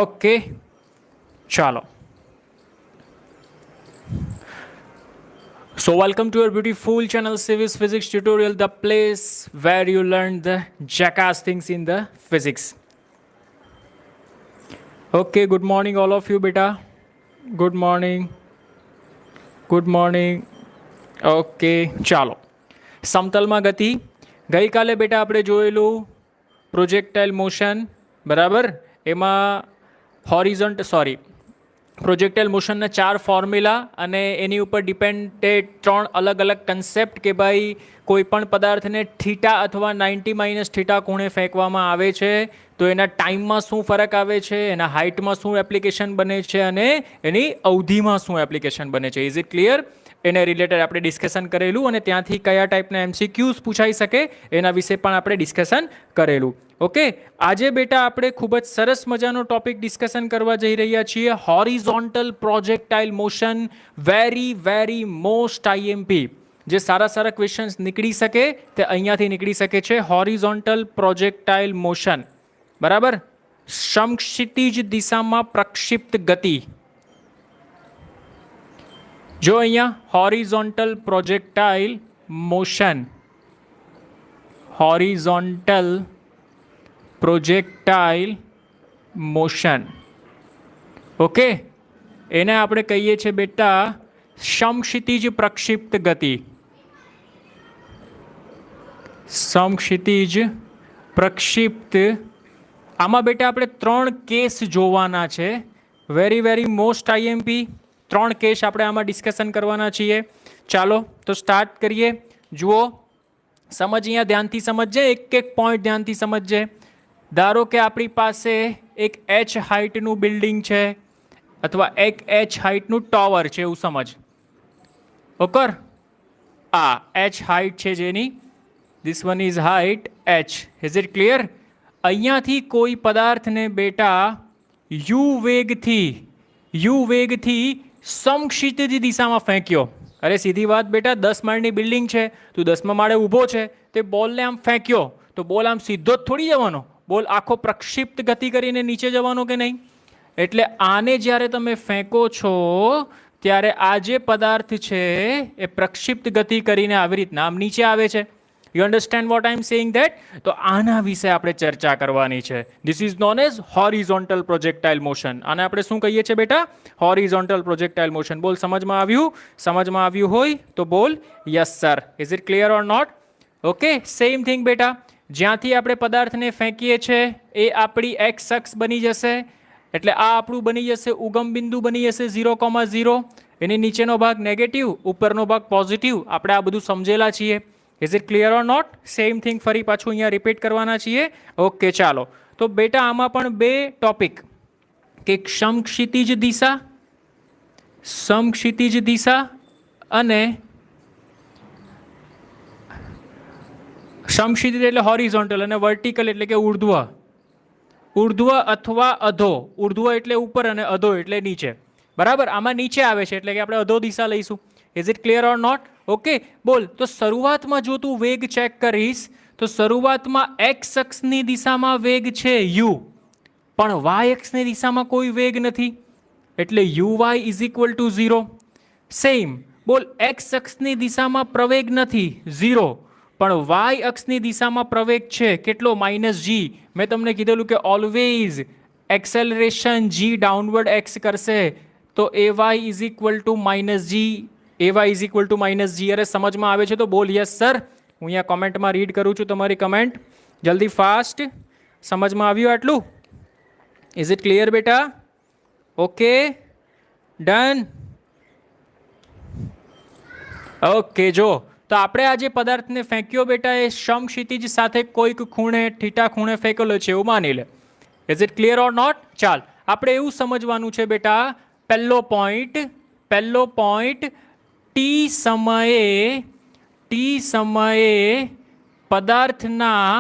Okay, ચાલો. So welcome to your beautiful channel Civis Physics Tutorial, the place where you learn the jackass things in the physics. Okay, good morning all of you beta. Good morning. Good morning. Okay, ચાલો. સમતલમાં ગતિ ગઈકાલે બેટા આપણે જોયેલું પ્રોજેક્ટાઇલ motion, બરાબર. એમાં પ્રોજેક્ટાઇલ મોશનના 4 formula અને એની ઉપર ડિપેન્ડેડ 3 અલગ અલગ કન્સેપ્ટ કે ભાઈ કોઈ પણ પદાર્થને થીટા અથવા 90 - થીટા ખૂણે ફેંકવામાં આવે છે તો એના ટાઈમમાં શું ફરક આવે છે, એના હાઇટમાં શું એપ્લિકેશન બને છે અને એની અવધિમાં શું એપ્લિકેશન બને છે. Is it clear? એને રિલેટેડ આપણે ડિસ્કશન કરેલું અને ત્યાંથી કયા ટાઈપના MCQs પૂછાઈ શકે એના વિશે પણ આપણે ડિસ્કશન કરેલું. ઓકે, આજે બેટા આપણે ખૂબ જ સરસ મજાનો ટોપિક ડિસ્કશન કરવા જઈ રહ્યા છીએ. Horizontal projectile motion, very most IMP. જે સારા ક્વેશ્ચન્સ નીકળી શકે તે અહીંયાથી નીકળી શકે છે. હોરિઝોન્ટલ પ્રોજેક્ટાઇલ મોશન, બરાબર. સમક્ષિતિજ દિશામાં પ્રક્ષિપ્ત ગતિ. જો અહીંયા horizontal projectile motion, horizontal projectile motion, okay, એને આપણે કહીએ છીએ બેટા સમક્ષિતિજ પ્રક્ષિપ્ત ગતિ. સમક્ષિતિજ પ્રક્ષિપ્ત. આમાં બેટા આપણે 3 કેસ જોવાના છે. Very most IMP. 3 કેસ આપણે આમાં ડિસ્કશન કરવાના છીએ. ચાલો તો સ્ટાર્ટ કરીએ. જુઓ, અહીંયા ધ્યાનથી સમજજે, એક પોઈન્ટ ધ્યાનથી સમજજે. ધારો કે આપણી પાસે એક H હાઇટનું બિલ્ડિંગ છે અથવા એક H હાઇટનું ટાવર છે, એવું સમજ. ઓકે, આ H હાઇટ છે જેની, this one is height H. Is it clear? અહીંયાથી કોઈ પદાર્થને બેટા યુ વેગથી સમક્ષિતિજ દિશામાં ફેંક્યો. અરે સીધી વાત બેટા, 10 માળની બિલ્ડિંગ છે, તું 10મા માળે ઊભો છે, તે બોલને આમ ફેંક્યો તો બોલ આમ સીધો જ થોડી જવાનો. બોલ આખો પ્રક્ષિપ્ત ગતિ કરીને નીચે જવાનો કે નહીં? એટલે આને જ્યારે તમે ફેંકો છો ત્યારે આ જે પદાર્થ છે એ પ્રક્ષિપ્ત ગતિ કરીને આવી રીતના આમ નીચે આવે છે. You understand what I am saying that? તો આના વિશે આપણે ચર્ચા કરવાની છે. This is known as horizontal projectile motion. આને આપણે શું કહીએ છીએ બેટા? Horizontal projectile motion. બોલ, સમજમાં આવ્યું? સમજમાં આવ્યું હોય તો બોલ yes sir. Is it clear or not? Okay, same thing બેટા, જ્યાંથી આપણે પદાર્થને ફેંકીએ છીએ એ આપણી એક્સ અક્ષ બની જશે. એટલે આ આપણું બની જશે ઉગમ બિંદુ, બની જશે 0,0. એની નીચેનો ભાગ નેગેટિવ, ઉપરનો ભાગ પોઝિટિવ. આપણે આ બધું સમજેલા છીએ. Is it clear or not? Same thing ફરી પાછું અહીંયા રિપીટ કરવાના છીએ. ઓકે, ચાલો. તો બેટા આમાં પણ 2 ટોપિક, કે સમક્ષિતિજ દિશા અને સમક્ષિતિજ એટલે હોરિઝોન્ટલ અને વર્ટિકલ એટલે કે ઉર્ધ્વ અથવા અધો. ઉર્ધ્વ એટલે ઉપર અને અધો એટલે નીચે, બરાબર. આમાં નીચે આવે છે એટલે કે આપણે અધો દિશા લઈશું. Is it clear or not? Okay, બોલ. તો શરૂઆતમાં જો તું વેગ ચેક કરીશ તો શરૂઆતમાં એક્સ અક્ષની દિશામાં વેગ છે u, પણ વાય અક્ષની દિશામાં કોઈ વેગ નથી, એટલે uy is equal to 0. Same, બોલ, એક્સ અક્ષની દિશામાં પ્રવેગ નથી 0, પણ વાય અક્ષની દિશામાં પ્રવેગ છે કેટલો? -g. મેં તમને કીધેલું કે always acceleration g downward x કરશે તો ay is equal two -g. ay is equal two -g. અરે સમજમાં આવે છે તો બોલ યસ સર. હું અહીંયા કોમેન્ટમાં રીડ કરું છું તમારી કમેન્ટ. જલ્દી ફાસ્ટ. સમજમાં આવ્યું આટલું? ઇઝ ઇટ ક્લિયર બેટા? Okay, done. ઓકે, જો તો આપણે આ જે પદાર્થને ફેંક્યો બેટા એ સમક્ષિતિજ સાથે કોઈક ખૂણે થીટા ખૂણે ફેંકેલો છે એવું માની લે. Is it clear or not? ચાલ, આપણે એવું સમજવાનું છે બેટા, પહેલો પોઈન્ટ ટી સમયે પદાર્થના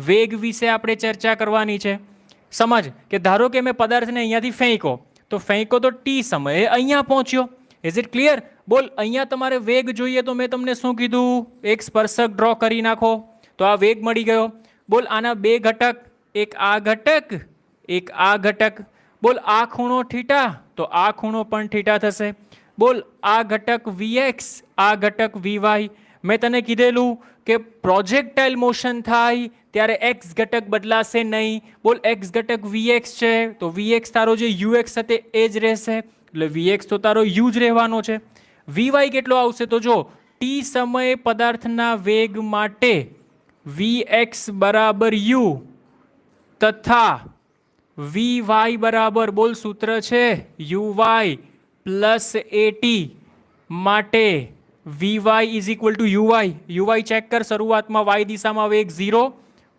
વેગ વિશે આપણે ચર્ચા કરવાની છે. સમજ કે ધારો કે મેં પદાર્થને અહીંયાથી ફેંકો તો ટી સમયે અહીંયા પહોંચ્યો. Is it clear? બોલ, અહીંયા તમારે વેગ જોઈએ તો મેં તમને શું કીધું? એક સ્પર્શક ડ્રો કરી નાખો તો આ વેગ મળી ગયો. બોલ, આના 2 ઘટક, એક આ ઘટક એક આ ઘટક. બોલ આ ખૂણો થીટા, તો આ ખૂણો પણ થીટા થશે. બોલ આ ઘટક Vx, આ ઘટક Vy. મેં તને કીધેલું કે પ્રોજેક્ટાઇલ મોશન થાય ત્યારે એક્સ ઘટક બદલાશે નહીં. બોલ એક્સ ઘટક Vx છે તો Vx તારો જે Ux હશે એ જ રહેશે, એટલે Vx તો તારો U જ રહેવાનો છે. Vy કેટલો આવશે તો જો ટી સમયે પદાર્થના વેગ માટે Vx બરાબર U તથા Vy બરાબર, બોલ સૂત્ર છે Uy પ્લસ AT માટે Vy is equal to Uy. Uy check કર, શરૂઆતમાં y દિશામાં વેગ 0,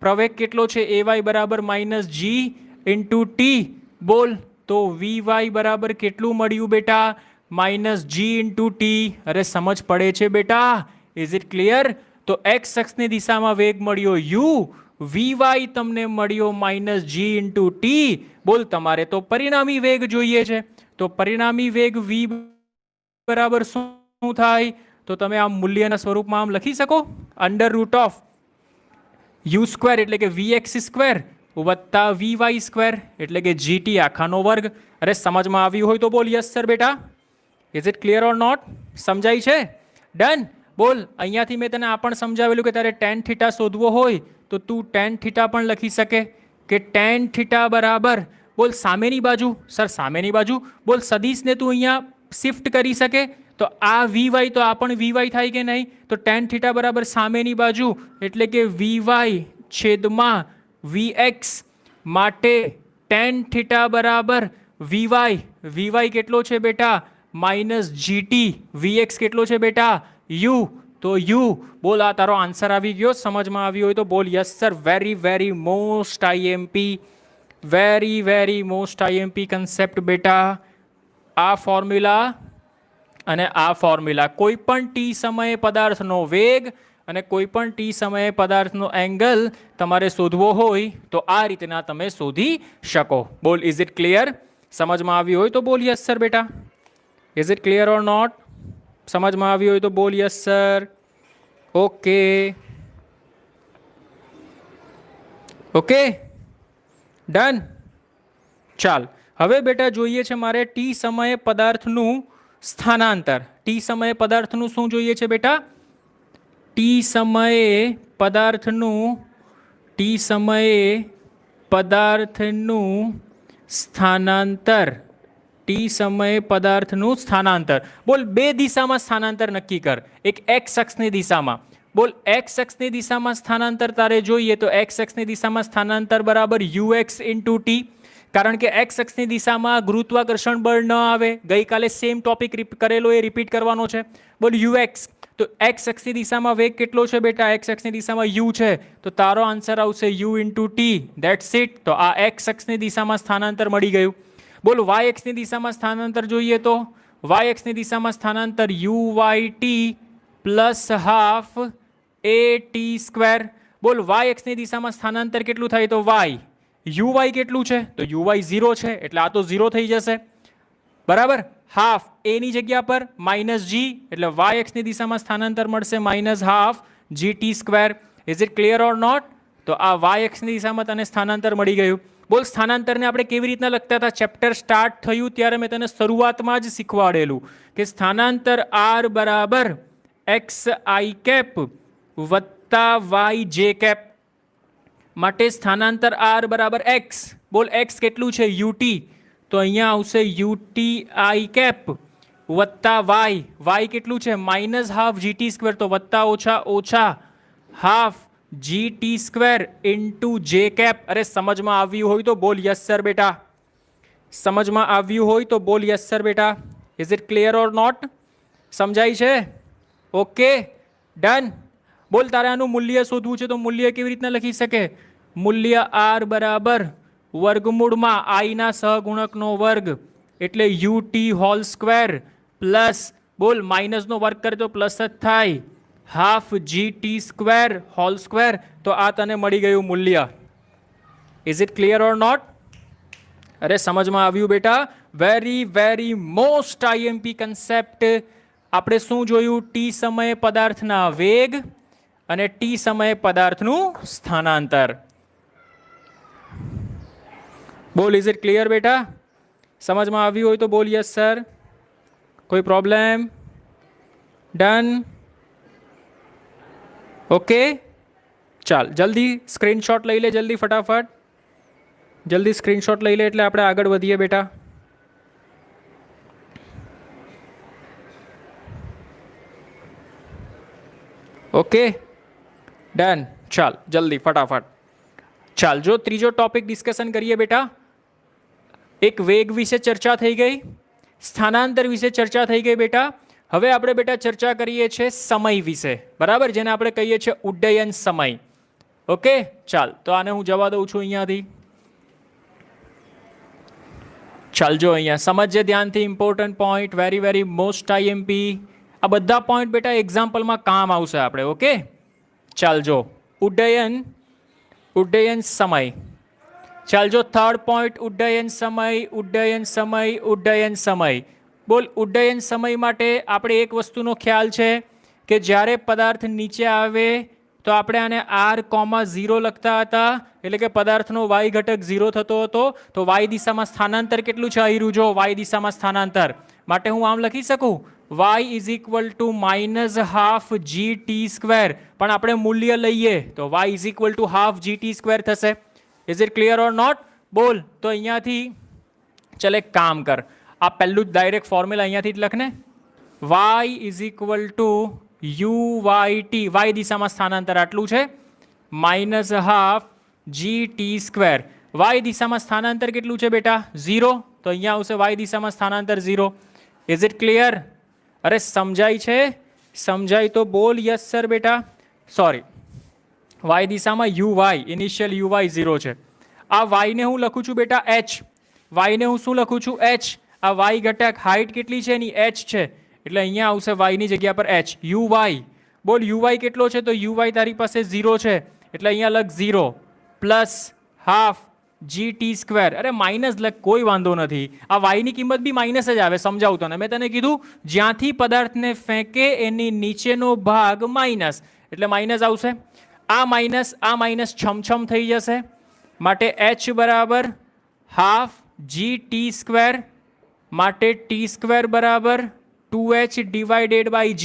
પ્રવેગ કેટલો છે Ay બરાબર માઇનસ G ઇન્ટુ ટી. બોલ તો Vy બરાબર કેટલું મળ્યું બેટા? Minus G into T. અરે સમજ પડે છે બેટા? Is it clear? તો x અક્ષની દિશામાં વેગ મળ્યો u, Vy તમને મળ્યો માઇનસ G ઇન્ટુ ટી. બોલ તમારે તો પરિણામી વેગ જોઈએ છે, તો પરિણામી વેગ v બરાબર શું થાય? તો તમે આમ મૂલ્યના સ્વરૂપમાં આમ લખી શકો, under root of u square એટલે કે vx સ્ક્વેર વત્તા vy સ્ક્વેર એટલે કે gt આખાનો વર્ગ. અરે સમજમાં આવ્યું હોય તો બોલ યસ સર બેટા. Is it clear or not? સમજાય છે? ડન. બોલ અહીંયાથી મેં તને આ પણ સમજાવેલું કે તારે ટેન થીટા શોધવો હોય તો તું ટેન થીટા પણ લખી શકે કે ટેન થીટા બરાબર, બોલ સામેની બાજુ, સર સામેની બાજુ, બોલ સદીશને તું અહીંયા શિફ્ટ કરી શકે તો આ Vy તો આ પણ Vy થાય કે નહીં? તો ટેન થીટા બરાબર સામેની બાજુ એટલે કે Vy છેદમાં Vx માટે ટેન થીટા બરાબર Vy. Vy કેટલો છે બેટા? Minus GT. Vx કેટલો છે બેટા? U. તો U. બોલ આ તારો આન્સર આવી ગયો. સમજમાં આવ્યું હોય તો બોલ yes sir. Very very most IMP, very most IMP concept બેટા. આ ફોર્મ્યુલા અને આ ફોર્મ્યુલા, કોઈ પણ ટી સમયે પદાર્થનો વેગ અને કોઈ પણ ટી સમયે પદાર્થનો એંગલ તમારે શોધવો હોય તો આ રીતના તમે શોધી શકો. Ball is it clear? સમજમાં આવ્યું હોય તો બોલ યસ સર બેટા. Is it clear or not? સમજમાં આવ્યું હોય તો બોલ yes sir. Okay okay done. ચાલ હવે બેટા જોઈએ છે મારે ટી સમયે પદાર્થનું સ્થાનાંતર. ટી સમયે પદાર્થનું શું જોઈએ છે બેટા? ટી સમયે પદાર્થનું સ્થાનાંતર. ટી સમયે પદાર્થનું સ્થાનાંતર. બોલ બે દિશામાં સ્થાનાંતર નક્કી કર. એક એક્સ અક્ષની દિશામાં, બોલ એક્સ અક્ષની દિશામાં સ્થાનાંતર તારે જોઈએ તો એક્સ અક્ષની દિશામાં સ્થાનાંતર બરાબર ux ઇન્ટુ ટી. કારણ કે એક્સ અક્ષની દિશામાં ગુરુત્વાકર્ષણ બળ ન આવે. ગઈકાલે સેમ ટોપિક કરેલો એ રિપીટ કરવાનો છે. બોલ ux. તો એક્સ અક્ષની દિશામાં વેગ કેટલો છે બેટા? એક્સ અક્ષની દિશામાં u છે તો તારો આન્સર આવશે u into T. That's it. તો આ એક્સ અક્ષની દિશામાં સ્થાનાંતર મળી ગયું. બોલ વાય એક્સની દિશામાં સ્થાનાંતર જોઈએ તો વાય એક્સની દિશામાં સ્થાનાંતર uyt plus half at square. બોલ વાય એક્સની દિશામાં સ્થાનાંતર કેટલું થાય તો y. uy કેટલું છે તો uy 0 છે એટલે આ તો 0 થઈ જશે બરાબર. હાફ a ની જગ્યા પર માઇનસ g એટલે y એક્સની દિશામાં સ્થાનાંતર મળશે minus half gt square. Is it clear or not? તો આ y એક્સની દિશામાં તને સ્થાનાંતર મળી ગયું. બોલ સ્થાનાંતરને આપણે કેવી રીતના લખતા હતા? ચેપ્ટર સ્ટાર્ટ થયું ત્યારે મેં તને શરૂઆતમાં જ શીખવાડેલું કે સ્થાનાંતર r બરાબર એક્સ આઈ કેપ વત્તા yj કેપ માટે સ્થાનાંતર r બરાબર x. બોલ x કેટલું છે? ut. તો અહીંયા આવશે ut i કેપ વત્તા y કેટલું છે? Minus half gt square. તો વત્તા ઓછા half gt square into j cap. અરે સમજમાં આવ્યું હોય તો બોલ યસ સર બેટા. સમજમાં આવ્યું હોય તો બોલ યસ સર બેટા. Is it clear or not? સમજાય છે? Okay done. બોલ તારે આનું મૂલ્ય શોધવું છે તો મૂલ્ય કેવી રીતના લખી શકે? મૂલ્ય r બરાબર વર્ગમૂળમાં i ના સહગુણકનો વર્ગ એટલે ut હોલ સ્ક્વેર પ્લસ, બોલ માઇનસનો વર્ગ કરે તો પ્લસ જ થાય, half gt square whole square. તો આ તને મળી ગયું મૂલ્ય. Is it clear or not? અરે સમજમાં આવ્યું બેટા? Very most IMP concept. આપણે શું જોયું? ટી સમયે પદાર્થના વેગ અને ટી સમયે પદાર્થનું સ્થાનાંતર. બોલ, ઇઝ ઇટ ક્લિયર બેટા? સમજમાં આવ્યું હોય તો બોલ યસ સર. કોઈ પ્રોબ્લેમ? ડન? ઓકે, ચાલ જલ્દી સ્ક્રીનશોટ લઈ લે, જલ્દી ફટાફટ જલ્દી સ્ક્રીનશોટ લઈ લે એટલે આપણે આગળ વધીએ બેટા. ઓકે ડન, ચાલ જલ્દી ફટાફટ. ચાલ જો ત્રીજો ટોપિક ડિસ્કશન કરીએ બેટા. એક વેગ વિશે ચર્ચા થઈ ગઈ, સ્થાનાંતર વિશે ચર્ચા થઈ ગઈ બેટા. હવે આપણે બેટા ચર્ચા કરીએ છીએ સમય વિશે, બરાબર, જેને આપણે કહીએ છીએ ઉડ્ડયન સમય. ઓકે ચાલ, તો આને હું જવા દઉં છું અહીંયાથી. ચાલજો અહીંયા સમજજે ધ્યાનથી, important point, very very most IMP. આ બધા પોઈન્ટ બેટા એક્ઝામ્પલમાં કામ આવશે આપણે. ઓકે ચાલજો, ઉડ્ડયન સમય. ચાલજો થર્ડ પોઈન્ટ, ઉડ્ડયન સમય. બોલ, ઉડ્ડયન સમય માટે આપણે એક વસ્તુનો ખ્યાલ છે કે જ્યારે પદાર્થ નીચે આવે તો આપણે આને r,0 લખતા હતા, એટલે કે પદાર્થનો y ઘટક 0 થતો હતો. તો y દિશામાં સ્થાનાંતર કેટલું છે અહીં જો, y દિશામાં સ્થાનાંતર માટે હું આમ લખી શકું y is equal two -12 gt². પણ આપણે મૂલ્ય લઈએ તો y is equal two ½ gt² થશે. Is it clear or not? બોલ, તો અહીંયાથી ચાલ એક કામ કર, આ પહેલું જ ડાયરેક્ટ ફોર્મ્યુલા અહીંયાથી જ લખને. y is equal two UYT, y દિશામાં સ્થાનાંતર આટલું છે, -½ gt². y દિશામાં સ્થાનાંતર કેટલું છે બેટા? 0. તો અહીંયા આવશે y દિશામાં સ્થાનાંતર 0. Is it clear? અરે સમજાય છે? સમજાય તો બોલ યસ સર બેટા. સોરી, y દિશામાં uy, ઇનિશિયલ uy 0 છે. આ y ને હું લખું છું બેટા h. y ને હું શું લખું છું? h. આ y ઘટક હાઇટ કેટલી છે એની? h છે, એટલે અહીંયા આવશે y ની જગ્યા પર h. uy, બોલ uy કેટલો છે? તો uy તારી પાસે 0 છે, એટલે અહીંયા લખ 0 +½ gt². અરે માઇનસ લખ, કોઈ વાંધો નથી. આ y ની કિંમત બી માઇનસ જ આવે. સમજાવું તને, મેં તને કીધું જ્યાંથી પદાર્થને ફેંકે એની નીચેનો ભાગ માઇનસ, એટલે માઇનસ આવશે. આ માઇનસ છમછમ થઈ જશે, માટે h બરાબર ½ gt², માટે t² બરાબર 2h / g.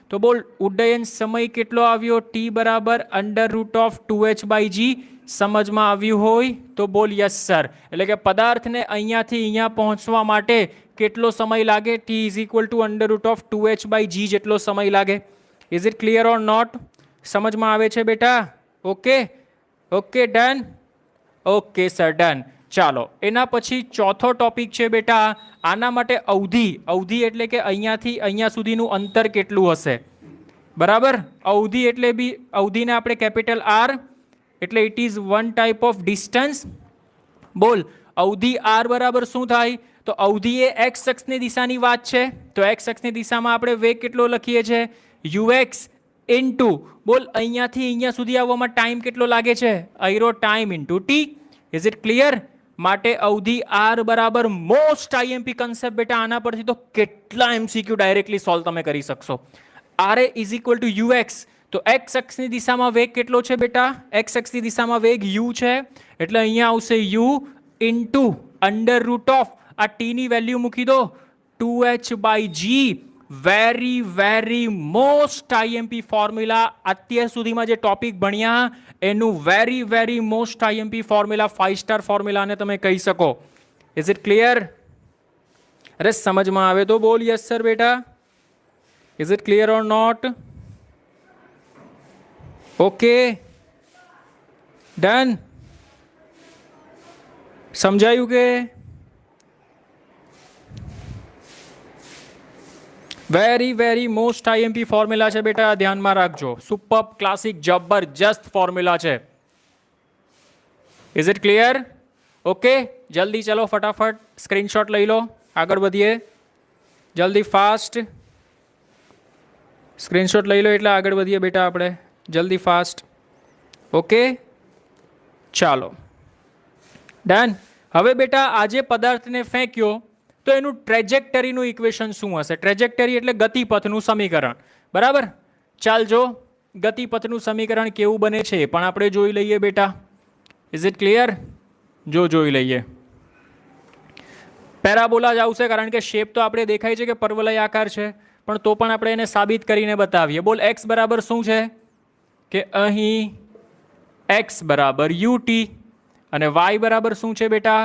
તો બોલ ઉડ્ડયન સમય કેટલો આવ્યો? t બરાબર √2h/g. સમજમાં આવ્યું હોય તો બોલ યસ સર. એટલે કે પદાર્થને અહીંયાથી અહીંયા પહોંચવા માટે કેટલો સમય લાગે? t is equal two √2h/g જેટલો સમય લાગે. Is it clear or not? સમજમાં આવે છે બેટા? Okay done. Okay sir done. ચાલો એના પછી ચોથો ટોપિક છે બેટા, આના માટે અવધિ એટલે કે અહીંયાથી અહીંયા સુધીનું અંતર કેટલું હશે, બરાબર. અવધિ એટલે બી અવધિને આપણે કેપિટલ R, એટલે it is one type of distance. બોલ અવધિ R બરાબર શું થાય? તો અવધિ એ x અક્ષની દિશાની વાત છે, તો x અક્ષની દિશામાં આપણે વેગ કેટલો લખીએ છીએ? ux ઇન્ટુ, બોલ અહીંયાથી અહીંયા સુધી આવવામાં ટાઈમ કેટલો લાગે છે? આયરો time into t. Is it clear? માટે અવધિ R બરાબર મોસ્ટ આઈએમપી કન્સેપ્ટ બેટા. આના પરથી તો કેટલા MCQ ડાયરેક્ટલી સોલ્વ તમે કરી શકશો. RA is equal two UX, તો x અક્ષની દિશામાં વેગ કેટલો છે બેટા? x અક્ષની દિશામાં વેગ u છે, એટલે અહીંયા આવશે u ઇન્ટુ √ આ t ની વેલ્યુ મૂકી દો 2h/g. Very most IMP formula. અત્યાર સુધીમાં જે ટોપિક ભણ્યા એનું વેરી મોસ્ટ આઈએમપી ફોર્મ્યુલા, 5 ફોર્મ્યુલાને તમે કહી શકો. Is it clear? અરે સમજમાં આવે તો બોલ યસ સર બેટા. Is it clear or not? Okay done. સમજાયું કે? વેરી મોસ્ટ આઈએમપી ફોર્મ્યુલા છે બેટા, ધ્યાનમાં રાખજો. સુપર ક્લાસિક જબરજસ્ત ફોર્મ્યુલા છે. Is it clear? ઓકે જલ્દી ચલો ફટાફટ સ્ક્રીનશોટ લઈ લો, આગળ વધીએ જલ્દી ફાસ્ટ. સ્ક્રીનશોટ લઈ લો એટલે આગળ વધીએ બેટા આપણે જલ્દી ફાસ્ટ. ઓકે ચાલો ડન. હવે બેટા આજે પદાર્થને ફેંક્યો તો એનું ટ્રેજેક્ટરીનું ઇક્વેશન શું હશે? ટ્રેજેક્ટરી એટલે ગતિપથનું સમીકરણ, બરાબર. ચાલ જો ગતિપથનું સમીકરણ કેવું બને છે પણ આપણે જોઈ લઈએ બેટા. Is it clear? જોઈ લઈએ. પેરાબોલા જ આવશે, કારણ કે શેપ તો આપણે દેખાય છે કે પરવલય આકાર છે, પણ તો પણ આપણે એને સાબિત કરીને બતાવીએ. બોલ એક્સ બરાબર શું છે કે અહીં એક્સ બરાબર યુટી અને વાય બરાબર શું છે બેટા,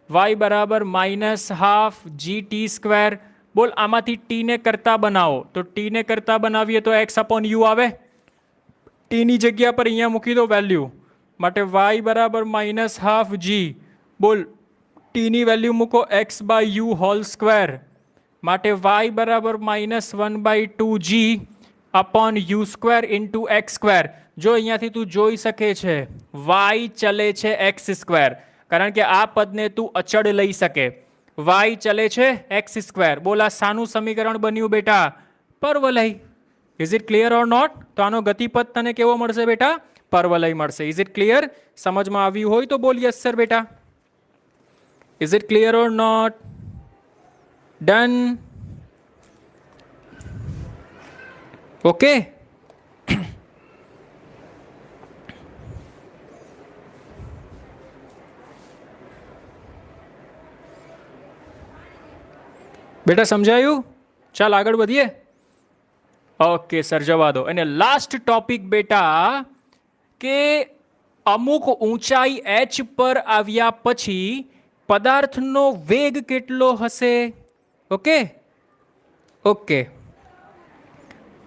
વાય બરાબર -હાફ જી ટી સ્ક્વેર. બોલ આમાંથી ટીને કરતા બનાવો તો ટીને કરતા બનાવીએ તો એક્સ અપોન યુ આવે. ટીની જગ્યા પર અહીંયા મૂકી દો વેલ્યુ, માટે વાય બરાબર -હાફ જી. બોલ ટીની વેલ્યુ મૂકો x by u whole square, માટે વાય બરાબર -1/2 g upon u square into x square. જો અહીંયાથી તું જોઈ શકે છે વાય ચલે છે એક્સ સ્ક્વેર, કારણ કે આ પદને તું અચળ લઈ શકે. વાય ચલે છે એક્સ સ્ક્વેર. બોલ આ શાનું સમીકરણ બન્યું બેટા, પરવલય. Is it clear or not? તો આનો ગતિપદ તને કેવો મળશે બેટા, પરવલય મળશે. Is it clear? સમજમાં આવ્યું હોય તો બોલ યસ સર બેટા. Is it clear or not? Done? Okay. બેટા સમજાયું? ચાલ આગળ વધીએ. ઓકે સર, જવા દો. અને લાસ્ટ ટોપિક બેટા કે અમુક ઊંચાઈ h પર આવ્યા પછી પદાર્થનો વેગ કેટલો હશે. ઓકે ઓકે,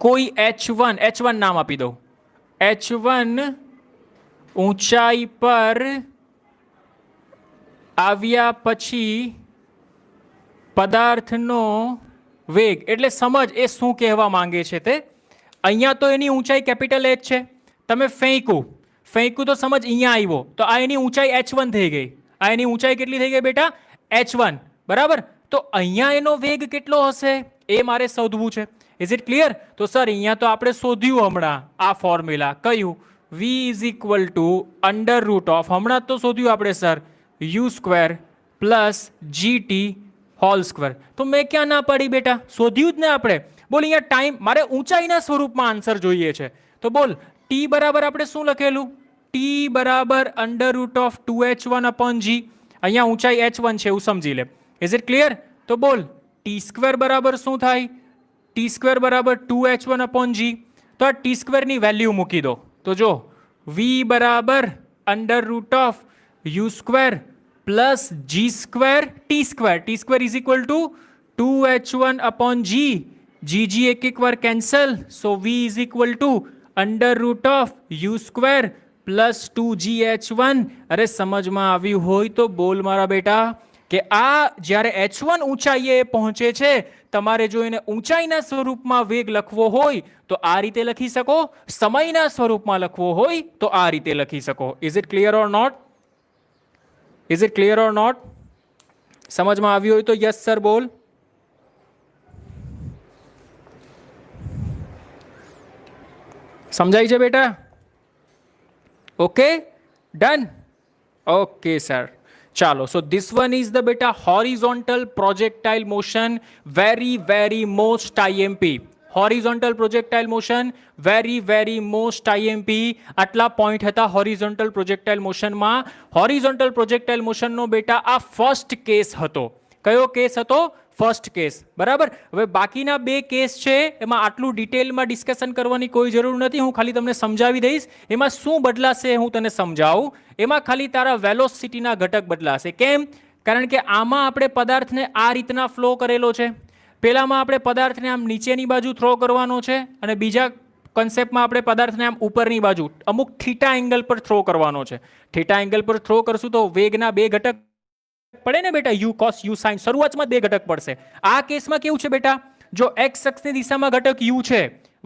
કોઈ h1 નામ આપી દો. h1 ઊંચાઈ પર આવ્યા પછી પદાર્થનો વેગ એટલે સમજ એ શું કહેવા માંગે છે તે. અહીંયા તો એની ઊંચાઈ કેપિટલ h છે, તમે ફેંકું તો સમજ અહીંયા આવ્યો તો આ એની ઊંચાઈ h1 થઈ ગઈ. આ એની ઊંચાઈ કેટલી થઈ ગઈ બેટા, h1 બરાબર. તો અહીંયા એનો વેગ કેટલો હશે એ મારે શોધવું છે. Is it clear? તો સર અહીંયા તો આપણે શોધ્યું હમણાં આ ફોર્મ્યુલા, કયું v ઇઝ ઇક્વલ ટુ √, હમણાં તો શોધ્યું આપણે sir you square plus gt hall square. તો મેં ક્યાં ના પાડી બેટા, શોધ્યું જ ને આપણે. બોલ અહીંયા ટાઈમ મારે ઊંચાઈના સ્વરૂપમાં આન્સર જોઈએ છે. તો બોલ ટી બરાબર આપણે શું લખેલું, ટી બરાબર √2h1 અપોન જી. અહીંયા ઊંચાઈ h1 છે એવું સમજી લે. Is it clear? તો બોલ ટી સ્ક્વેર બરાબર શું થાય, ટી સ્ક્વેર બરાબર 2h1 અપોન જી. તો આ ટી સ્ક્વેરની વેલ્યુ મૂકી દો. તો જો v બરાબર √u square plus G square T square is equal to 2h1 upon G. G એક વાર cancel, so v is equal to √u square plus 2gh1. અરે સમજમાં આવ્યું હોય તો બોલ મારા બેટા કે આ જ્યારે h1 ઊંચાઈએ પહોંચે છે, તમારે જો એને ઊંચાઈના સ્વરૂપમાં વેગ લખવો હોય તો આ રીતે લખી શકો, સમયના સ્વરૂપમાં લખવો હોય તો આ રીતે લખી શકો. Is it clear or not? Is it clear or not? સમજમાં આવ્યું હોય તો યસ સર બોલ. સમજાય છે બેટા? Okay done? ઓકે સર ચાલો. So this one is the બેટા horizontal projectile motion, very most IMP. Horizontal projectile motion very most IMP. આટલા પોઈન્ટ હતા હોરિઝોન્ટલ પ્રોજેક્ટાઇલ મોશનમાં. હોરિઝોન્ટલ પ્રોજેક્ટાઇલ મોશનનો બેટા આ ફર્સ્ટ કેસ હતો. કયો કેસ હતો? First case. બરાબર. હવે બાકીના બે કેસ છે એમાં આટલું ડિટેલમાં ડિસ્કશન કરવાની કોઈ જરૂર નથી. હું ખાલી તમને સમજાવી દઈશ એમાં શું બદલાશે, હું તને સમજાવું. એમાં ખાલી તારા વેલોસિટીના ઘટક બદલાશે. કેમ? કારણ કે આમાં આપણે પદાર્થને આ રીતના ફ્લો કરેલો છે, પેલામાં આપણે પદાર્થને આમ નીચેની બાજુ થ્રો કરવાનો છે, અને બીજા કોન્સેપ્ટમાં આપણે પદાર્થને આમ ઉપરની બાજુ અમુક થીટા એંગલ પર થ્રો કરવાનો છે. થીટા એંગલ પર થ્રો કરશું તો વેગના બે ઘટક પડે ને બેટા, યુ કોસ યુ સાઇન. શરૂઆતમાં બે ઘટક પડશે. આ કેસમાં કેવું છે બેટા, જો એક્સ અક્ષની દિશામાં ઘટક યુ છે,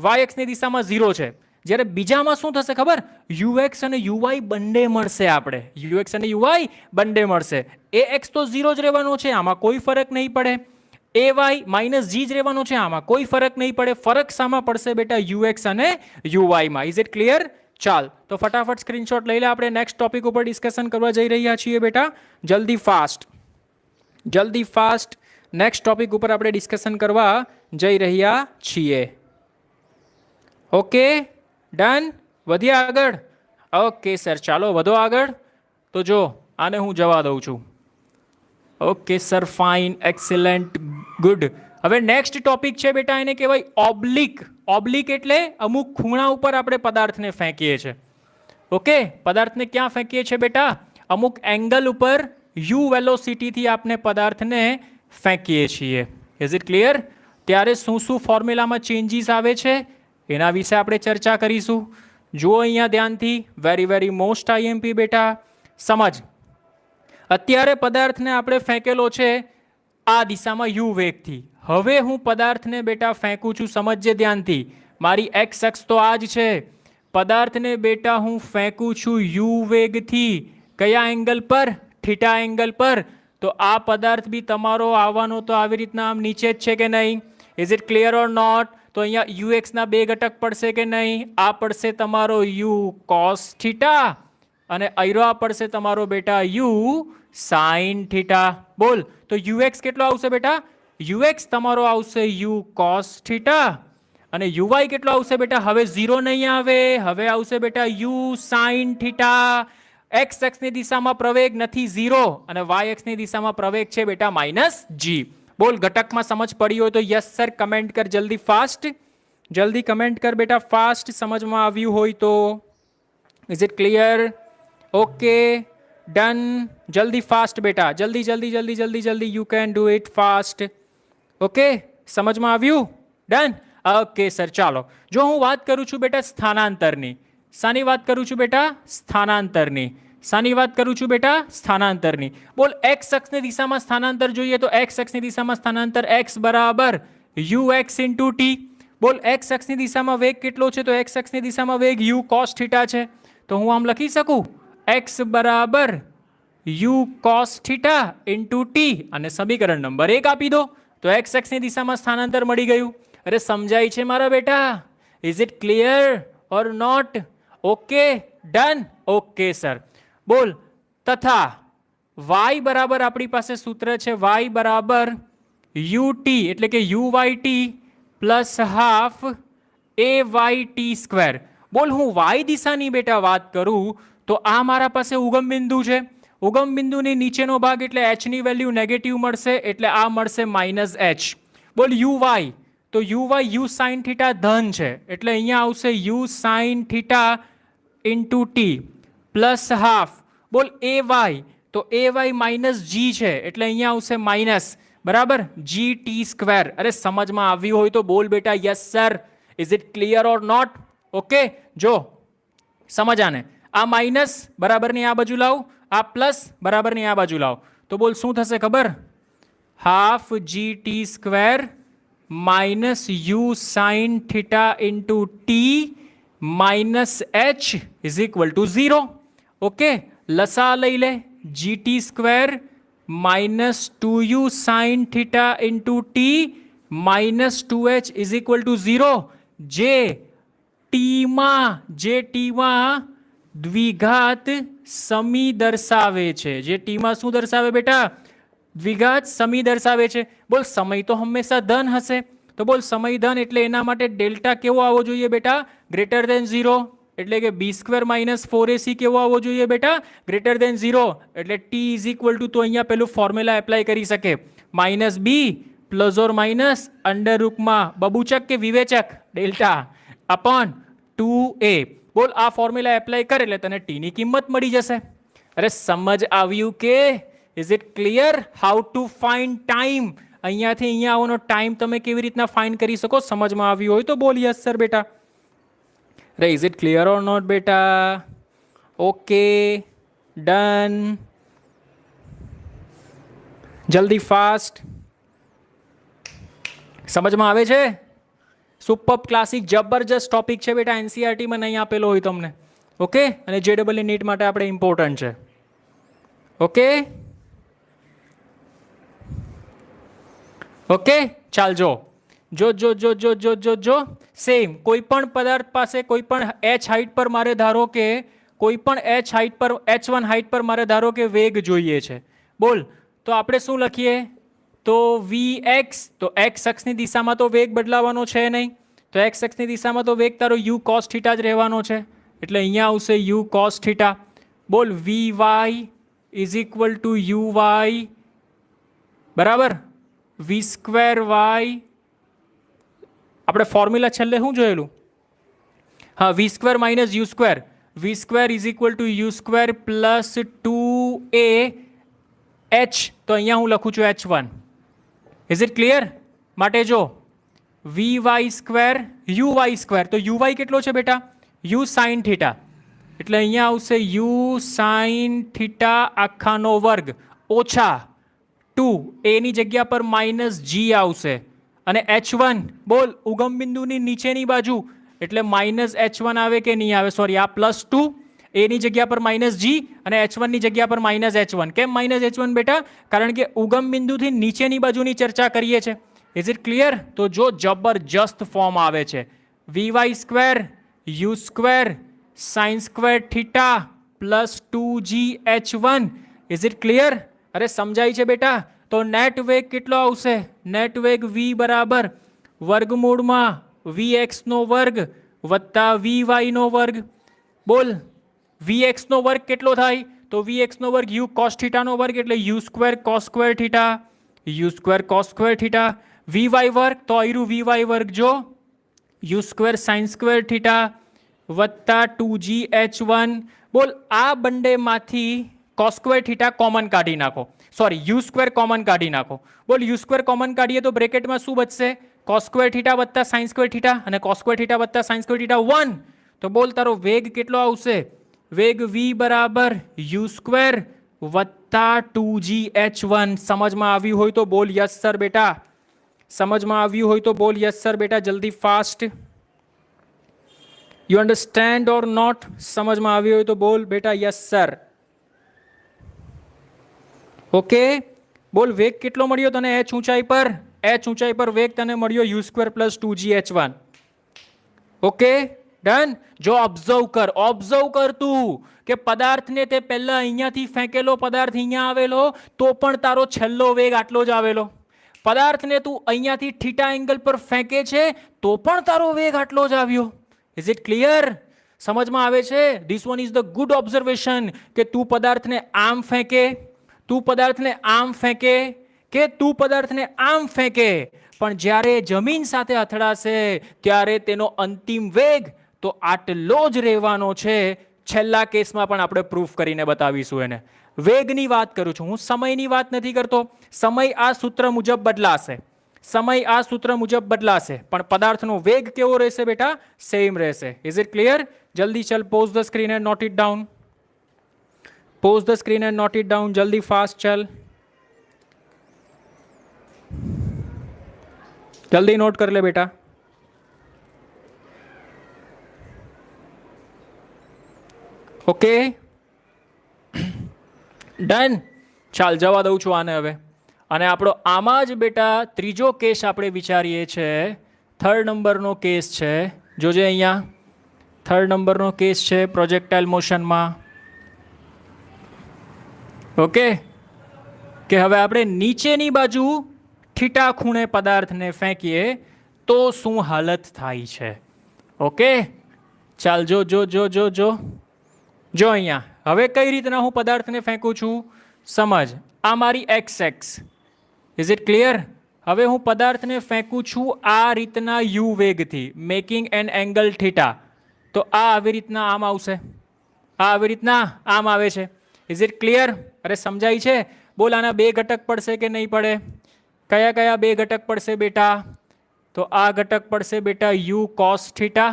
વાય અક્ષની દિશામાં 0 છે. જ્યારે બીજામાં શું થશે ખબર, યુએક્સ અને યુવાય બંને મળશે. આપણે યુએક્સ અને યુવાય બંને મળશે. એ એક્સ તો 0 જ રહેવાનો છે, આમાં કોઈ ફરક નહીં પડે. એ વાય માઇનસ જી જ રહેવાનો છે, આમાં કોઈ ફરક નહીં પડે. ફરક શામાં પડશે બેટા, યુએક્સ અને યુવાયમાં. Is it clear? ચાલ તો ફટાફટ સ્ક્રીનશોટ લઈ લે. આપણે નેક્સ્ટ ટોપિક ઉપર ડિસ્કશન કરવા જઈ રહ્યા છીએ બેટા. જલ્દી ફાસ્ટ નેક્સ્ટ ટોપિક ઉપર આપણે ડિસ્કશન કરવા જઈ રહ્યા છીએ. Okay done? વધ્યા આગળ? ઓકે સર ચાલો વધો આગળ. તો જો આને હું જવા દઉં છું. Okay sir, fine, excellent, good. હવે નેક્સ્ટ ટોપિક છે બેટા, એને કહેવાય ઓબ્લિક. ઓબ્લિક એટલે અમુક ખૂણા ઉપર આપણે પદાર્થને ફેંકીએ છીએ. ઓકે, પદાર્થને ક્યાં ફેંકીએ છીએ બેટા? અમુક એંગલ ઉપર યુ વેલોસિટીથી આપણે પદાર્થને ફેંકીએ છીએ. Is it clear? ત્યારે શું શું ફોર્મ્યુલામાં ચેન્જીસ આવે છે એના વિશે આપણે ચર્ચા કરીશું. જુઓ અહીંયા ધ્યાનથી, વેરી વેરી મોસ્ટ આઈએમપી બેટા. સમજ, અત્યારે પદાર્થને આપણે ફેંકેલો છે આ દિશામાં યુ વેગથી. હવે હું પદાર્થને બેટા ફેંકું છું, સમજજે ધ્યાનથી. મારી એક્સ અક્ષ તો આ જ છે. પદાર્થને બેટા હું ફેંકું છું યુ વેગથી. કયા એંગલ પર? થીટા એંગલ પર. તો આ પદાર્થ બી તમારો આવવાનો તો આવી રીતના આમ નીચે જ છે કે નહીં? Is it clear or not? તો અહીંયા યુ એક્સના બે ઘટક પડશે કે નહીં? આ પડશે તમારો યુ કોસ થીટા અને અહીંયા પડશે તમારો બેટા યુ સાઇન થીટા. બોલ, તો યુ એક્સ કેટલો આવશે બેટા? યુ એક્સ તમારો આવશે યુ કોસ થીટા અને યુવાય કેટલો આવશે બેટા? હવે ઝીરો નહીં આવે, હવે આવશે બેટા યુ સાઇન થીટા. એક્સ એક્સની દિશામાં પ્રવેગ નથી ઝીરો અને વાય એક્સની દિશામાં પ્રવેગ છે બેટા માઇનસ જી. બોલ, ઘટકમાં સમજ પડી હોય તો યસ સર કમેન્ટ કર જલ્દી, ફાસ્ટ. જલ્દી કમેન્ટ કર બેટા, ફાસ્ટ સમજમાં આવ્યું હોય તો. Is it clear? Okay, done. જલ્દી ફાસ્ટ બેટા, જલ્દી જલ્દી જલ્દી જલ્દી જલ્દી, you can do it fast. Okay, સમજમાં આવ્યું? ડન. ઓકે સર, ચાલો. જો હું વાત કરું છું બેટા સ્થાનાંતરની. શાની વાત કરું છું બેટા? સ્થાનાંતરની. શાની વાત કરું છું બેટા? સ્થાનાંતરની. બોલ, એક્સ અક્ષની દિશામાં સ્થાનાંતર જોઈએ તો એક્સ અક્ષની દિશામાં સ્થાનાંતર એક્સ બરાબર યુ એક્સ ઇન્ટુ ટી. બોલ, એક્સ અક્ષની દિશામાં વેગ કેટલો છે? તો એક્સ અક્ષની દિશામાં વેગ યુ કોસ થીટા છે. તો હું આમ લખી શકું એક્સ બરાબર you cos theta into T અને સમીકરણ નંબર 1 આપી દો તો એક્સ એક્સની દિશામાં સ્થાનાંતર મળી ગયું. અરે સમજાય છે મારા બેટા? Is it clear or not? Okay, done. Okay sir. બોલ, તથા વાય બરાબર આપણી પાસે સૂત્ર છે વાય બરાબર યુ ટી એટલે કે u y t plus half a y t square. બોલ, હું વાય દિશાની બેટા વાત કરું તો આ મારા પાસે ઉગમ બિંદુ છે. ઉગમ બિંદુની નીચેનો ભાગ એટલે એચની વેલ્યુ નેગેટિવ મળશે એટલે આ મળશે માઇનસ એચ. બોલ, યુ વાય તો u y u sine theta ધન છે એટલે અહીંયા આવશે u sine theta into t plus half. બોલ, એ વાય તો એ વાય માઇનસ જી છે એટલે અહીંયા આવશે માઇનસ બરાબર જી ટી સ્ક્વેર. અરે સમજમાં આવ્યું હોય તો બોલ બેટા yes sir. Is it clear or not? Okay, જો સમજ આને. આ માઇનસ બરાબરની આ બાજુ લાવ, આ પ્લસ બરાબરની આ બાજુ લાવ તો બોલ શું થશે ખબર? Half g t square minus u sine theta into t minus h is equal to 0. Okay, લસા લઈ લે. G t square minus 2u sine theta into t minus 2h is equal to 0. જે ટીમાં દ્વિઘાત સમી દર્શાવે છે. જે ટીમાં શું દર્શાવે બેટા? દ્વિઘાત સમી દર્શાવે છે. બોલ, સમય તો હંમેશા ધન હશે તો બોલ સમય ધન એટલે એના માટે ડેલ્ટા કેવો આવવો જોઈએ બેટા? ગ્રેટર દેન 0 એટલે કે બી સ્ક્વેર માઇનસ 4ac કેવો આવવો જોઈએ બેટા? ગ્રેટર દેન 0 એટલે ટી ઇઝ ઇક્વલ ટુ તો અહીંયા પેલું ફોર્મ્યુલા એપ્લાય કરી શકે minus b plus or minus under રૂપમાં બબૂચક કે વિવેચક ડેલ્ટા અપોન 2a. બોલ, આ ફોર્મ્યુલા એપ્લાય કરે એટલે તને ટીની કિંમત મળી જશે. અરે સમજ આવ્યું કે? Is it clear how to find time? અહીંયાથી અહીંયા આવવાનો ટાઈમ તમે કેવી રીતના ફાઇન્ડ કરી શકો? સમજમાં આવ્યું હોય તો બોલ યસ સર બેટા. અરે is it clear or not બેટા? Okay, done. જલ્દી ફાસ્ટ. સમજમાં આવે છે? સુપર ક્લાસિક જબરજસ્ત ટોપિક છે બેટા. એનસીઆરટીમાં નહીં આપેલો હોય તમને. ઓકે, અને જેડબલઈ નીટ માટે આપણે ઇમ્પોર્ટન્ટ છે. ઓકે ઓકે, ચાલ જો જો જો જો જો જો જો જો સેમ કોઈ પણ પદાર્થ પાસે કોઈ પણ એચ હાઇટ પર મારે ધારો કે કોઈ પણ એચ હાઇટ પર h1 હાઇટ પર મારે ધારો કે વેગ જોઈએ છે. બોલ, તો આપણે શું લખીએ? તો vx તો x અક્ષની દિશામાં તો વેગ બદલાવાનો છે નહીં તો x અક્ષની દિશામાં તો વેગ તારો u cos થીટા જ રહેવાનો છે એટલે અહીંયા આવશે u cos થીટા. બોલ, vy is equal to uy બરાબર. વી સ્ક્વેર વાય, આપણે ફોર્મ્યુલા છેલ્લે શું જોયેલું? હા, v square minus u square. V square is equal to u square plus 2a h. તો અહીંયા હું લખું છું h1. Is it clear? માટે જો v y square u y square, તો યુ વાય કેટલો છે બેટા? U sine theta. એટલે અહીંયા આવશે યુ સાઇન થીટા આખાનો વર્ગ ઓછા 2, એની જગ્યા પર માઇનસ જી આવશે. અને h1 બોલ ઉગમ બિંદુની નીચેની બાજુ, એટલે માઇનસ h1 આવે કે નહીં આવે? સોરી, આ પ્લસ 2, એની જગ્યા પર માઇનસ જી અને h1 ની જગ્યા પર માઇનસ h1. કેમ માઇનસ h1 બેટા? કારણ કે ઉગમ બિંદુથી નીચેની બાજુની ચર્ચા કરીએ છીએ. Is it clear? તો જો જબરજસ્ત ફોર્મ આવે છે. V y square u square sine square theta plus 2g h1. Is it clear? અરે સમજાય છે બેટા? તો નેટ વેગ કેટલો આવશે? નેટ વેગ v બરાબર વર્ગમૂળમાં vx નો વર્ગ વત્તા vy નો વર્ગ. બોલ vx નો વર્ગ કેટલો થાય? તો vx નો વર્ગ u cos થીટા નો વર્ગ, એટલે u square cos square theta, u square cos square theta. vy વર્ગ તો આયરું vy વર્ગ જો u square sin square theta વત્તા 2g h1. બોલ આ બંનેમાંથી cos સ્ક્વેર થીટા કોમન કાઢી નાખો. સોરી, યુ સ્ક્વેર કોમન કાઢી નાખો. બોલ યુ સ્ક્વેર કોમન કાઢીએ તો બ્રેકેટમાં શું બચશે? cos સ્ક્વેર થીટા વત્તા sin સ્ક્વેર થીટા, અને cos સ્ક્વેર થીટા વત્તા sin સ્ક્વેર થીટા 1. તો બોલ તારો વેગ કેટલો આવશે? વેગ v બરાબર યુ સ્ક્વેર વત્તા 2g h1. સમજમાં આવ્યું હોય તો બોલ યસ સર બેટા. સમજમાં આવ્યું હોય તો બોલ યસ સર બેટા, જલ્દી fast. You understand or not? સમજમાં આવ્યું હોય તો બોલ બેટા યસ સર. ઓકે, બોલ વેગ કેટલો મળ્યો તને h ઊંચાઈ પર? h ઊંચાઈ પર વેગ તને મળ્યો you square plus 2g h1. Okay done. જો ઓબ્ઝર્વ કર તું કે પદાર્થને તે પહેલા અહીંયાથી ફેંકેલો પદાર્થ અહીંયા આવેલો તો પણ તારો છેલ્લો વેગ આટલો જ આવેલો. પદાર્થને તું અહીંયાથી થીટા એંગલ પર ફેંકે છે તો પણ તારો વેગ આટલો જ આવ્યો. Is it clear? સમજમાં આવે છે? This one is the good observation કે તું પદાર્થને આમ ફેંકે, તું પદાર્થને આમ ફેંકે કે તું પદાર્થને આમ ફેંકે, પણ જ્યારે જમીન સાથે અથડાશે ત્યારે તેનો અંતિમ વેગ તો આટલો જ રહેવાનો છે. છેલ્લા કેસમાં પણ આપણે પ્રૂફ કરીને બતાવીશું એને. વેગની વાત કરું છું હું, સમયની વાત નથી કરતો. સમય આ સૂત્ર મુજબ બદલાશે, સમય આ સૂત્ર મુજબ બદલાશે, પણ પદાર્થનો વેગ કેવો રહેશે બેટા? સેમ રહેશે. Is it clear? જલ્દી ચલ, pause the screen and note it down. Pause the screen and note it down. જલ્દી ફાસ્ટ ચલ, જલ્દી નોટ કર લે બેટા. Okay done. ચાલ જવા દઉં છું આને હવે. અને આપણો આમાં જ બેટા ત્રીજો કેસ આપણે વિચારીએ છીએ. થર્ડ નંબરનો કેસ છે. જોજે અહીંયા થર્ડ નંબરનો કેસ છે પ્રોજેક્ટાઇલ મોશનમાં. ઓકે, કે હવે આપણે નીચેની બાજુ થીટા ખૂણે પદાર્થને ફેંકીએ તો શું હાલત થાય છે. ઓકે ચાલ જો જો જો જો જો જો અહીંયા હવે કઈ રીતના હું પદાર્થને ફેંકું છું સમજ. આ મારી x x. Is it clear? હવે હું પદાર્થને ફેંકું છું આ રીતના યુ વેગથી, મેકિંગ એન એંગલ થીટા. તો આ આવી રીતના આમ આવશે, આ આવી રીતના આમ આવે છે. Is it clear? અરે સમજાય છે? બોલ આના બે ઘટક પડશે કે નહીં પડે? કયા કયા બે ઘટક પડશે બેટા? તો આ ઘટક પડશે બેટા યુ કોસ થીટા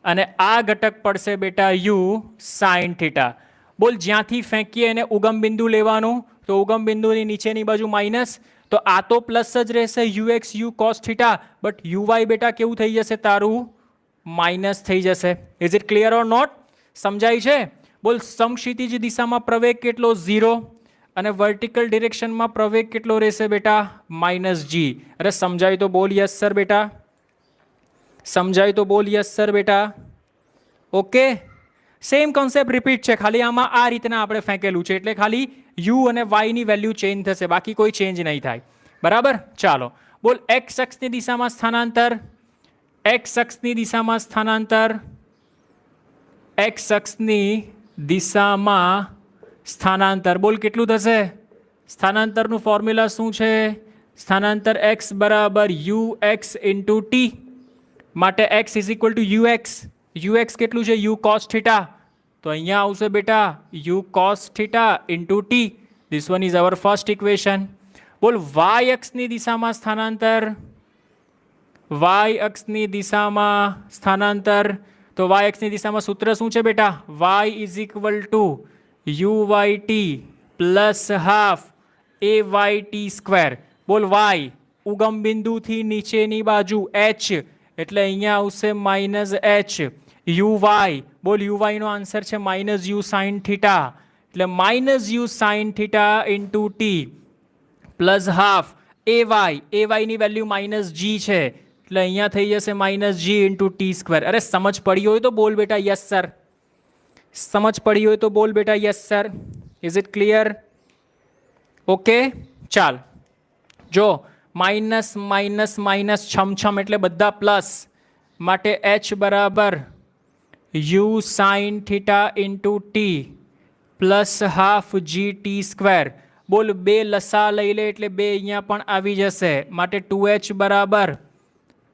અને આ ઘટક પડશે બેટા યુ સાઇન થીટા. બોલ જ્યાંથી ફેંકીએ એને ઉગમ બિંદુ લેવાનું, તો ઉગમ બિંદુની નીચેની બાજુ માઇનસ, તો આ તો પ્લસ જ રહેશે u x u cos theta, but u y બેટા કેવું થઈ જશે તારું? માઇનસ થઈ જશે. Is it clear or not? સમજાય છે? બોલ સમક્ષિતિજ દિશામાં પ્રવેગ કેટલો? 0. અને વર્ટિકલ ડિરેક્શનમાં પ્રવેગ કેટલો રહેશે બેટા? માઇનસ જી. અરે સમજાય તો બોલ યસ સર બેટા. સમજાય તો બોલ યસ સર બેટા. ઓકે, સેમ કોન્સેપ્ટ રિપીટ છે, ખાલી આમાં આ રીતના આપણે ફેંકેલું છે એટલે ખાલી યુ અને વાયની વેલ્યુ ચેન્જ થશે, બાકી કોઈ ચેન્જ નહીં થાય. બરાબર? ચાલો બોલ એક્સ અક્ષની દિશામાં સ્થાનાંતર, એક્સ અક્ષની દિશામાં સ્થાનાંતર, એક્સ અક્ષની દિશામાં સ્થાનાંતર. બોલ કેટલું થશે? સ્થાનાંતરનું ફોર્મ્યુલા શું છે? સ્થાનાંતર x બરાબર ux ઇન્ટુ ટી, માટે x is equal two ux. ux કેટલું છે? u cos theta. તો અહીંયા આવશે બેટા u cos theta into T. This one is our first equation. બોલ y અક્ષની દિશામાં સ્થાનાંતર. y અક્ષની દિશામાં સ્થાનાંતર. તો y અક્ષની દિશામાં સૂત્ર શું છે બેટા? y is equal two uyt plus half ayt square. બોલ y ઉગમ બિંદુથી નીચેની બાજુ h, એટલે અહીંયા આવશે માઇનસ h. uy, બોલ uy નો આન્સર છે માઇનસ u સાઇન થીટા, એટલે minus u sine theta into t plus half ay ની વેલ્યુ માઇનસ g છે, એટલે અહીંયા થઈ જશે minus g into T square. અરે સમજ પડી હોય તો બોલ બેટા યસ સર. સમજ પડી હોય તો બોલ બેટા yes sir. Is it clear? Okay, ચાલ જો માઇનસ માઇનસ માઇનસ છમ એટલે બધા પ્લસ, માટે h બરાબર u sine theta into t plus half g t square. બોલ બે લસા લઈ લે એટલે બે અહીંયા પણ આવી જશે, માટે 2h બરાબર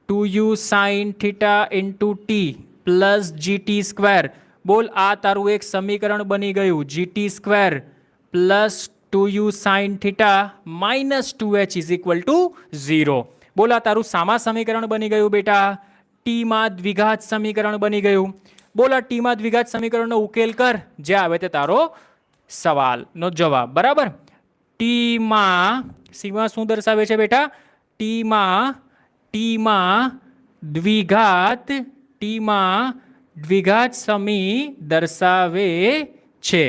2u sine theta into t plus g t square. બોલ આ તારું એક સમીકરણ બની ગયું, g t square plus 2u sine theta minus 2h is equal to 0. બોલ આ તારું સામા સમીકરણ બની ગયું બેટા, ટીમાં દ્વિઘાત સમીકરણ બની ગયું. બોલ આ ટીમાં દ્વિઘાત સમીકરણનો ઉકેલ કર, જે આવે તે તારો સવાલનો જવાબ. બરાબર. ટીમાં સીમા શું દર્શાવે છે બેટા? ટીમાં દ્વિઘાત સમી દર્શાવે છે.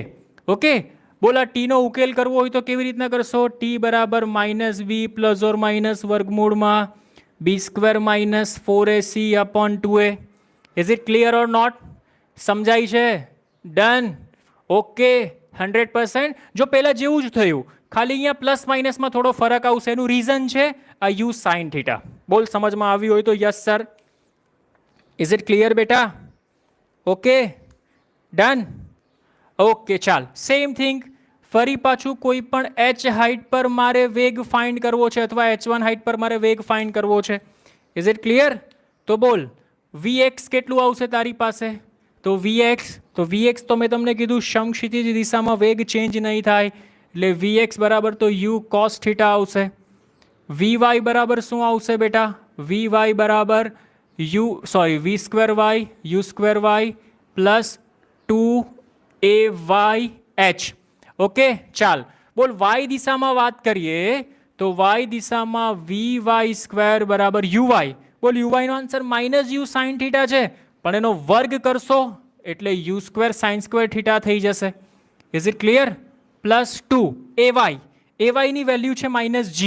ઓકે, બોલા ટીનો ઉકેલ કરવો હોય તો કેવી રીતના કરશો? ટી બરાબર minus b plus or minus વર્ગમૂળમાં b square minus 4ac upon 2a. Is it clear or not? સમજાય છે? ડન. ઓકે, 100%. જો પહેલા જેવું જ થયું, ખાલી અહીંયા પ્લસ માઇનસમાં થોડો ફરક આવશે. એનું રીઝન છે આ યુ સાઇન થીટા. બોલ સમજમાં આવ્યું હોય તો yes sir. Is it clear બેટા? Okay, done. ઓકે, ચાલ સેમ થિંગ ફરી પાછું કોઈ પણ h હાઇટ પર મારે વેગ ફાઇન્ડ કરવો છે, અથવા h1 હાઇટ પર મારે વેગ ફાઇન્ડ કરવો છે. Is it clear? તો બોલ vx કેટલું આવશે તારી પાસે? તો vx તો મેં તમને કીધું સમક્ષિતિજ દિશામાં વેગ ચેન્જ નહીં થાય, એટલે vx બરાબર તો u cos થીટા આવશે. vy બરાબર શું આવશે બેટા? vy બરાબર v square y u square y plus 2ayh. Okay, ચાલ બોલ y દિશામાં વાત કરીએ તો y દિશામાં vy સ્ક્વેર બરાબર uy. બોલ uy નો answer minus u sine theta છે, પણ એનો વર્ગ કરશો એટલે u square sine square theta થઈ જશે. Is it clear? Plus 2ay ની વેલ્યુ છે માઇનસ g,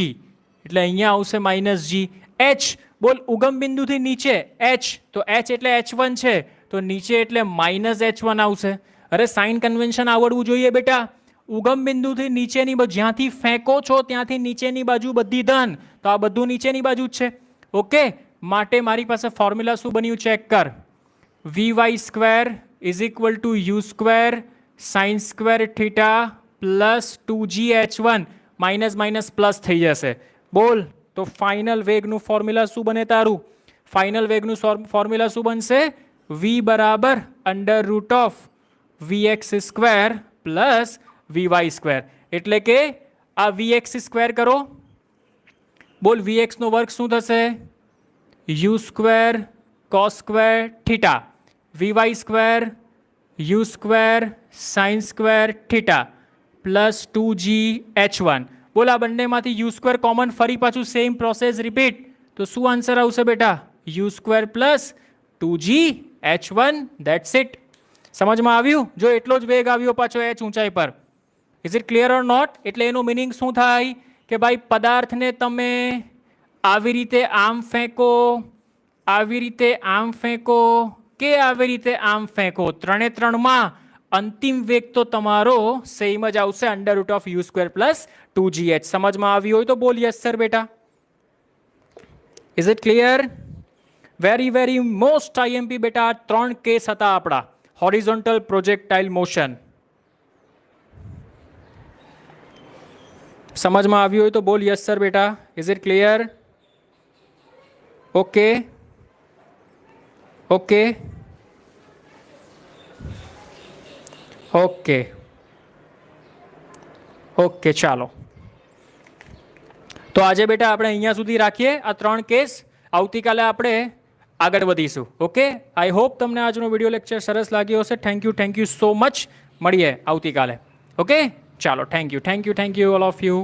એટલે અહીંયા આવશે માઇનસ g. h, બોલ ઉગમ બિંદુથી નીચે h, તો h એટલે h1 છે, તો નીચે એટલે માઇનસ h1 આવશે. અરે સાઇન કન્વેન્શન આવડવું જોઈએ બેટા. ઉગમ બિંદુથી નીચેની જ્યાંથી ફેંકો છો ત્યાંથી નીચેની બાજુ બધી ધન, તો આ બધું નીચેની બાજુ જ છે. ઓકે, માટે મારી પાસે ફોર્મ્યુલા શું બન્યું ચેક કર. vy square is equal to u square sine square theta plus 2gh1 minus minus plus થઈ જશે. બોલ તો ફાઇનલ વેગનું ફોર્મ્યુલા શું બને તારું? ફાઇનલ વેગનું ફોર્મ્યુલા શું બનશે? v બરાબર under root of vx square plus vy square, એટલે કે આ vx સ્ક્વેર કરો. બોલ vx નો વર્ગ શું થશે? u square cos square theta, vy square u square sine square theta plus 2gh1. બોલ આ બંનેમાંથી u સ્ક્વેર કોમન, ફરી પાછું સેમ પ્રોસેસ રિપીટ, તો શું આન્સર આવશે બેટા? u square plus 2gh1. That's it. સમજમાં આવ્યું? જો એટલો જ વેગ આવ્યો પાછો h ઊંચાઈ પર. Is it clear or not? એટલે એનું મિનિંગ શું થાય કે ભાઈ પદાર્થને તમે આવી રીતે આમ ફેંકો, આવી રીતે આમ ફેંકો કે આવી રીતે આમ ફેંકો, ત્રણે ત્રણમાં અંતિમ વેગ તો તમારો સેમ જ આવશે, under root of you square plus 2gh. સમજમાં આવ્યું હોય તો બોલ યસ સર બેટા. Is it clear? Very most IMP બેટા. 3 કેસ હતા આપણા. હોરિઝોન્ટલ પ્રોજેક્ટાઇલ મોશન, સમજમાં આવ્યું હોય તો બોલ યસ સર બેટા. Is it clear? Okay okay okay okay ચાલો. તો આજે બેટા આપણે અહીંયા સુધી રાખીએ આ 3 કેસ. આવતીકાલે આપણે આગળ વધીશું. ઓકે, આઈ હોપ તમને આજનો વિડીયો લેક્ચર સરસ લાગ્યો હશે. Thank you so much. મળીએ આવતીકાલે. ઓકે ચાલો, thank you all of you.